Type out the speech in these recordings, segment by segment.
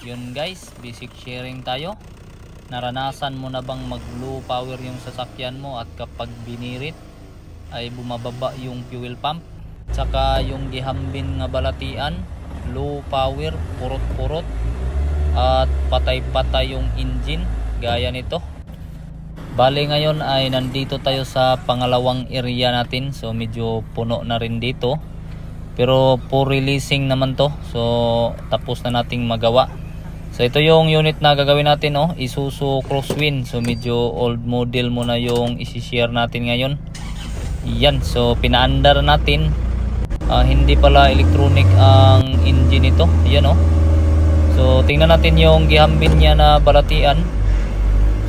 Yun guys, basic sharing tayo. Naranasan mo na bang mag low power yung sasakyan mo at kapag binirit ay bumababa yung fuel pump? Tsaka yung gihambin nga balatian, low power, purot-purot at patay-patay yung engine gaya nito. Bali ngayon ay nandito tayo sa pangalawang area natin. So medyo puno na rin dito. Pero for releasing naman to. So tapos na nating magawa. So ito yung unit na gagawin natin, oh, Isuzu Crosswind. So medyo old model muna yung isi-share natin ngayon. Yan, so pinaandar natin. Hindi pala electronic ang engine ito. Yan, oh. So tingnan natin yung gihambin niya na balatian.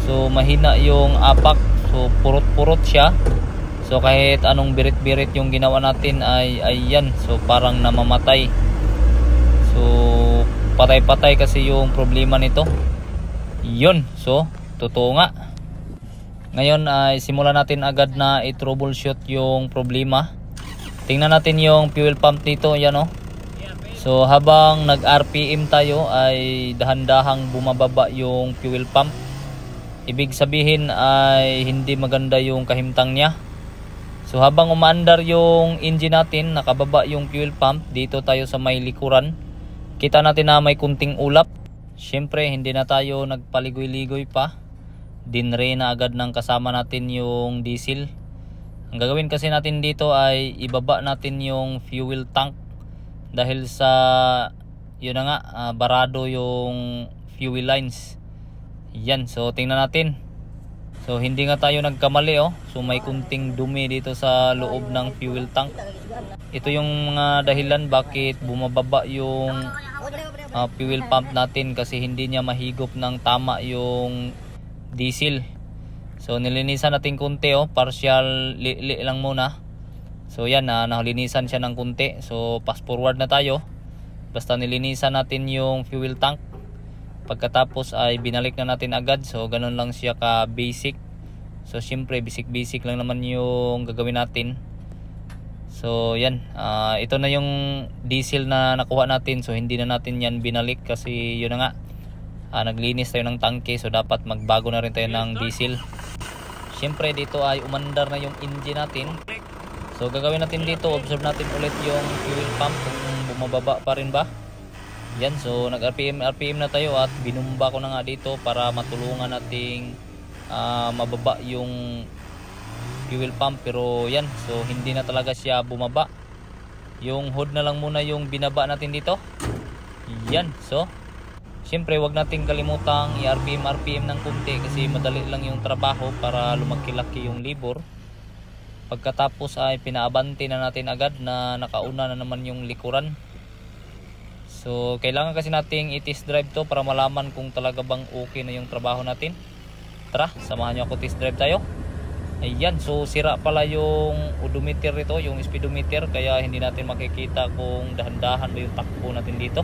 So mahina yung apak. So purot-purot siya. So kahit anong birit-birit yung ginawa natin ay yan. So parang namamatay. So patay-patay kasi yung problema nito. Yun, so totoo nga. Ngayon ay simulan natin agad na i-troubleshoot yung problema. Tingnan natin yung fuel pump dito, yan, oh. So habang nag-RPM tayo ay dahan-dahang bumababa yung fuel pump. Ibig sabihin ay hindi maganda yung kahimtang niya. So habang umaandar yung engine natin, nakababa yung fuel pump, dito tayo sa may likuran. Kita natin na may kunting ulap. Siyempre hindi na tayo nagpaligoy-ligoy pa. Dinre na agad ng kasama natin yung diesel. Ang gagawin kasi natin dito ay ibaba natin yung fuel tank. Dahil sa yun na nga, barado yung fuel lines. Yan, so tingnan natin. So hindi nga tayo nagkamali, oh. So may kunting dumi dito sa loob ng fuel tank. Ito yung mga dahilan bakit bumababa yung fuel pump natin, kasi hindi niya mahigop ng tama yung diesel. So nilinisan natin kunti, oh, partial li lang muna. So yan, nalinisan siya ng kunti. So fast forward na tayo. Basta nilinisan natin yung fuel tank. Pagkatapos ay binalik na natin agad. So ganun lang siya ka basic. So syempre basic lang naman yung gagawin natin. So yan, ito na yung diesel na nakuha natin. So hindi na natin yan binalik kasi yun na nga, naglinis tayo ng tangke. So dapat magbago na rin tayo ng diesel. Siyempre dito ay umandar na yung engine natin. So gagawin natin dito, observe natin ulit yung fuel pump kung bumababa pa rin ba. Yan, so nag RPM na tayo at binumba ko na nga dito para matulungan nating mababa yung fuel pump. Pero yan, so hindi na talaga siya bumaba. Yung hood na lang muna yung binaba natin dito. Yan, so siyempre wag nating kalimutang i-RPM ng kunti kasi madali lang yung trabaho para lumaki-laki yung libor. Pagkatapos ay pinaabante na natin agad na nakauna na naman yung likuran. So kailangan kasi nating i-test drive to para malaman kung talaga bang okay na yung trabaho natin. Tara, samahan nyo ako, test drive tayo. Ayan, so sira pala yung odometer ito, yung speedometer, kaya hindi natin makikita kung dahan-dahan ba yung takbo natin dito.